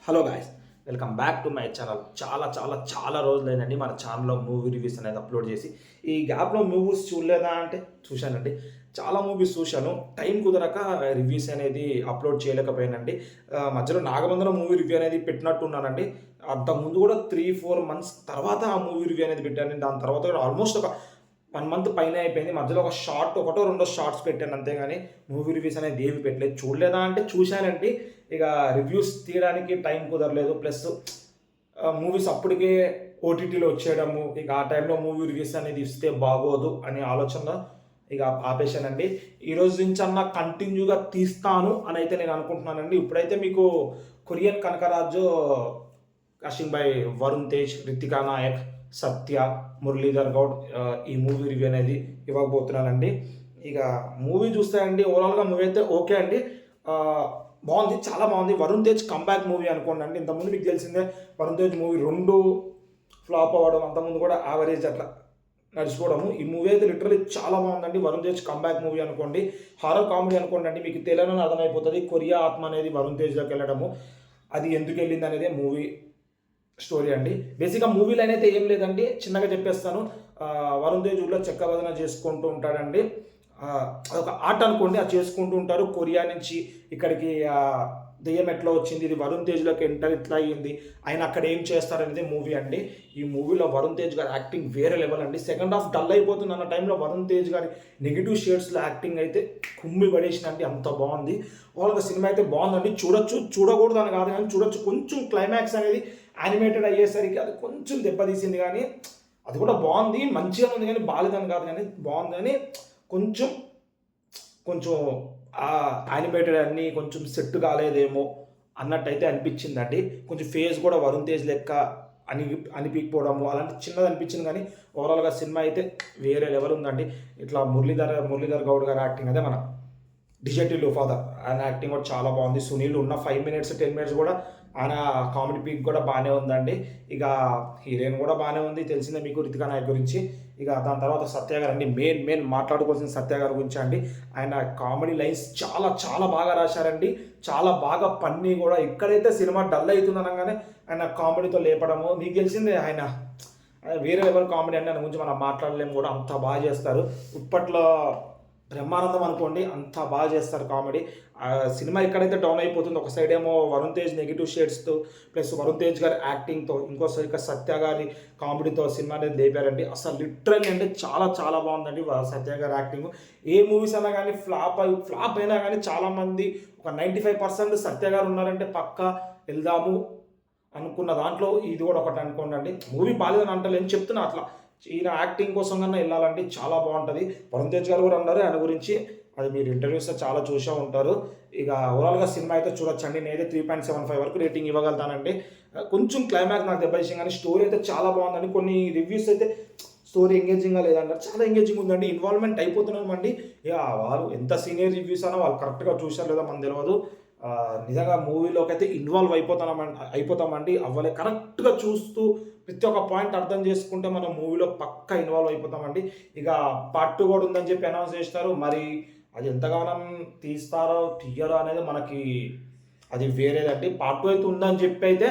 Hello guys, welcome back to my channel. చాలా చాలా చాలా రోజులైందండి మన ఛానల్లో మూవీ రివ్యూస్ అనేది అప్లోడ్ చేసి. ఈ గ్యాప్లో మూవీస్ చూడలేదా అంటే చూశానండి. చాలా మూవీస్ చూశాను. టైం కుదరక రివ్యూస్ అనేది అప్లోడ్ చేయలేకపోయానండి. మధ్యలో నాగమందరం మూవీ రివ్యూ అనేది పెట్టినట్టున్నానండి. అంతకుముందు కూడా 3-4 మంత్స్ తర్వాత ఆ మూవీ రివ్యూ అనేది పెట్టాను. దాని తర్వాత కూడా ఆల్మోస్ట్ ఒక 1 మంత్ పైన అయిపోయింది. మధ్యలో ఒక షార్ట్, ఒకటో రెండో షార్ట్స్ పెట్టాను అంతేగాని మూవీ రివ్యూస్ అనేది ఏవి పెట్టలేదు. చూడలేదా అంటే చూశానండి. ఇక రివ్యూస్ తీయడానికి టైం కుదరలేదు. ప్లస్ మూవీస్ అప్పటికే ఓటీటీలో వచ్చేయడము, ఇక ఆ టైంలో మూవీ రివ్యూస్ అనేది ఇస్తే బాగోదు అనే ఆలోచనలో ఇక ఆపేశానండి. ఈరోజు నుంచి అన్న కంటిన్యూగా తీస్తాను అని అయితే నేను అనుకుంటున్నానండి. ఇప్పుడైతే మీకు Korean Kanakaraju, casting by Varun Tej, Ritika Nayak, Satya, Muralidhar Goud ఈ మూవీ రివ్యూ అనేది ఇవ్వబోతున్నానండి. ఇక మూవీ చూస్తే అండి, ఓవరాల్గా మూవీ అయితే ఓకే అండి. బాగుంది, చాలా బాగుంది. వరుణ్ తేజ్ కంబ్యాక్ మూవీ అనుకోండి అండి. ఇంతకుముందు మీకు తెలిసిందే వరుణ్ తేజ్ మూవీ 2 ఫ్లాప్ అవ్వడం, అంతకుముందు కూడా యావరేజ్ అట్లా నడిచిపోవడము. ఈ మూవీ అయితే లిటరలీ చాలా బాగుందండి. వరుణ్ తేజ్ కంబ్యాక్ మూవీ అనుకోండి, హారర్ కామెడీ అనుకోండి అండి. మీకు తెలియని అర్థమైపోతుంది. కొరియా ఆత్మ అనేది వరుణ్ తేజ్లోకి వెళ్ళడము, అది ఎందుకు వెళ్ళింది అనేది మూవీ స్టోరీ అండి. బేసిక్గా మూవీ లైన్ అయితే ఏం లేదండి, చిన్నగా చెప్పేస్తాను. వరుణ్ తేజ్ ఊళ్ళో చెక్క భజన చేసుకుంటూ ఉంటాడండి. అదొక ఆర్ట్ అనుకోండి, అది చేసుకుంటూ ఉంటారు. కొరియా నుంచి ఇక్కడికి దెయ్యం ఎట్లా వచ్చింది, ఇది వరుణ్ తేజ్లోకి ఎంటర్ ఇట్లా అయ్యింది, ఆయన అక్కడ ఏం చేస్తారనేది మూవీ అండి. ఈ మూవీలో వరుణ్ తేజ్ గారి యాక్టింగ్ వేరే లెవెల్ అండి. సెకండ్ హాఫ్ డల్ అయిపోతుంది అన్న టైంలో వరుణ్ తేజ్ గారి నెగిటివ్ షేడ్స్లో యాక్టింగ్ అయితే కుమ్మి పడేసినండి, అంత బాగుంది. వాళ్ళకి సినిమా అయితే బాగుందండి. చూడొచ్చు, చూడకూడదు అని కాదు కానీ చూడొచ్చు. కొంచెం క్లైమాక్స్ అనేది యానిమేటెడ్ అయ్యేసరికి అది కొంచెం దెబ్బతీసింది, కానీ అది కూడా బాగుంది, మంచిగా ఉంది. కానీ బాగాలేదని కాదు, కానీ బాగుంది. కానీ కొంచెం కొంచెం యానిమేటెడ్ అన్నీ కొంచెం సెట్ కాలేదేమో అన్నట్టయితే అనిపించిందండి. కొంచెం ఫేస్ కూడా వరుణ్ తేజ్ లెక్క అనిపించకపోవడము అలాంటి చిన్నది అనిపించింది. కానీ ఓవరాల్గా సినిమా అయితే వేరే లెవెల్ ఉందండి. ఇట్లా మురళీధర్ గౌడ్ గారి యాక్టింగ్ అదే మన డిజెటివ్ ఫాదర్, ఆయన యాక్టింగ్ కూడా చాలా బాగుంది. సునీల్ ఉన్న 5 minutes 10 minutes కూడా ఆయన కామెడీ పీక్ కూడా బాగానే ఉందండి. ఇక హీరోయిన్ కూడా బాగానే ఉంది, తెలిసిందే మీకు రితికా నాయక్ గురించి. ఇక దాని తర్వాత సత్య గారు అండి, మెయిన్ మాట్లాడుకోవాల్సిన సత్య గారి గురించి అండి. ఆయన కామెడీ లైన్స్ చాలా చాలా బాగా రాశారండి, చాలా బాగా పన్నీ కూడా. ఎక్కడైతే సినిమా డల్ అవుతుంది అనగానే ఆయన కామెడీతో లేపడము, మీకు తెలిసిందే ఆయన వేరే లెవెల్ కామెడీ అండి. ఆయన గురించి మనం మాట్లాడలేము కూడా, అంత బాగా చేస్తారు. ఇప్పట్లో బ్రహ్మానందం అనుకోండి, అంత బాగా చేస్తారు కామెడీ. సినిమా ఎక్కడైతే డౌన్ అయిపోతుంది, ఒక సైడ్ ఏమో వరుణ్ తేజ్ నెగిటివ్ షేడ్స్తో ప్లస్ వరుణ్ తేజ్ గారి యాక్టింగ్తో, ఇంకోసారి ఇక సత్య గారి కామెడీతో సినిమా అనేది లేపారండి. అసలు లిటరల్లీ అంటే చాలా చాలా బాగుందండి సత్య గారి యాక్టింగ్. ఏ మూవీస్ అయినా కానీ ఫ్లాప్ అయినా కానీ చాలామంది ఒక 95% సత్య గారు ఉన్నారంటే పక్కా వెళ్దాము అనుకున్న దాంట్లో ఇది కూడా ఒకటి అనుకోండి అండి. మూవీ బాగాలేదని అంటలేని చెప్తున్నా, అట్లా ఈయన యాక్టింగ్ కోసం కన్నా వెళ్ళాలంటే చాలా బాగుంటుంది. వరుణ్ తేజ్ గారు కూడా ఉన్నారు, ఆయన గురించి అది మీరు ఇంటర్వ్యూస్లో చాలా చూసే ఉంటారు. ఇక ఓవరాల్గా సినిమా అయితే చూడొచ్చండి. నేనైతే 3.75 వరకు రేటింగ్ ఇవ్వగలుగుతానండి. కొంచెం క్లైమాక్స్ నాకు దెబ్బతీసింది, కానీ స్టోరీ అయితే చాలా బాగుందండి. కొన్ని రివ్యూస్ అయితే స్టోరీ ఎంగేజింగ్గా లేదంటారు, చాలా ఎంగేజింగ్ ఉందండి. ఇన్వాల్వ్మెంట్ అయిపోతున్నామండి. ఇక వాళ్ళు ఎంత సీనియర్ రివ్యూస్ అయినా వాళ్ళు కరెక్ట్గా చూసారు లేదా మనకు తెలియదు. నిజంగా మూవీలోకి అయితే ఇన్వాల్వ్ అయిపోతామండి. అవ్వలే కరెక్ట్గా చూస్తూ ప్రతి ఒక్క పాయింట్ అర్థం చేసుకుంటే మనం మూవీలో పక్కా ఇన్వాల్వ్ అయిపోతామండి. ఇక పార్ట్ 2 కూడా ఉందని చెప్పి అనౌన్స్ చేస్తారు. మరి అది ఎంతగానో తీస్తారో తీయరో అనేది మనకి అది వేరేదండి. పార్ట్ 2 అయితే ఉందని చెప్పి అయితే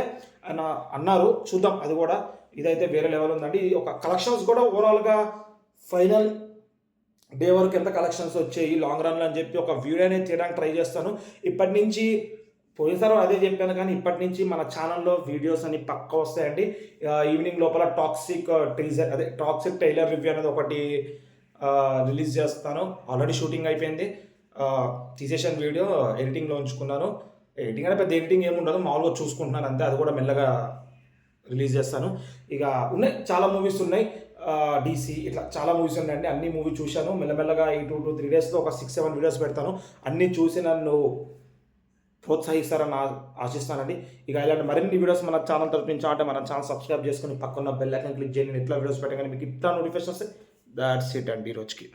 ఆయన అన్నారు, చూద్దాం. అది కూడా ఇదైతే వేరే లెవెల్ ఉందండి. ఒక కలెక్షన్స్ కూడా ఓవరాల్గా ఫైనల్ డే వరకు ఎంత కలెక్షన్స్ వచ్చాయి లాంగ్ రన్లో అని చెప్పి ఒక వీడియో అనేది తీయడానికి ట్రై చేస్తాను. ఇప్పటి నుంచి పోయినసారి అదే చెప్పాను, కానీ ఇప్పటి నుంచి మన ఛానల్లో వీడియోస్ అని పక్కా వస్తాయండి. ఈవినింగ్ లోపల టాక్సిక్ ట్రైలర్ రివ్యూ అనేది ఒకటి రిలీజ్ చేస్తాను. ఆల్రెడీ షూటింగ్ అయిపోయింది, తీసేసిన వీడియో ఎడిటింగ్లో ఉంచుకున్నాను. ఎడిటింగ్ అంటే పెద్ద ఎడిటింగ్ ఏముండదు, మామూలుగా చూసుకుంటున్నాను అంతే. అది కూడా మెల్లగా రిలీజ్ చేస్తాను. ఇక ఉన్నాయి, చాలా మూవీస్ ఉన్నాయి. DC ఇట్లా చాలా మూవీస్ ఉన్నాయండి. అన్ని మూవీ చూశాను. మెల్లమెల్లగా ఈ 2-3 daysలో ఒక 6-7 వీడియోస్ పెడతాను. అన్నీ చూసి నన్ను ప్రోత్సహిస్తారని ఆశిస్తానండి. ఇక ఇలాంటి మరిన్ని వీడియోస్ మన ఛానల్ తరపించాలంటే మన ఛానల్ సబ్స్క్రైబ్ చేసుకుని పక్కన బెల్ ఐకాన్ క్లిక్ చేయండి. ఇట్లా వీడియోస్ పెట్టగానే మీకు ఇట్లా నోటిఫికేషన్ వస్తే దాట్స్ ఇట్ అండి ఈరోజుకి.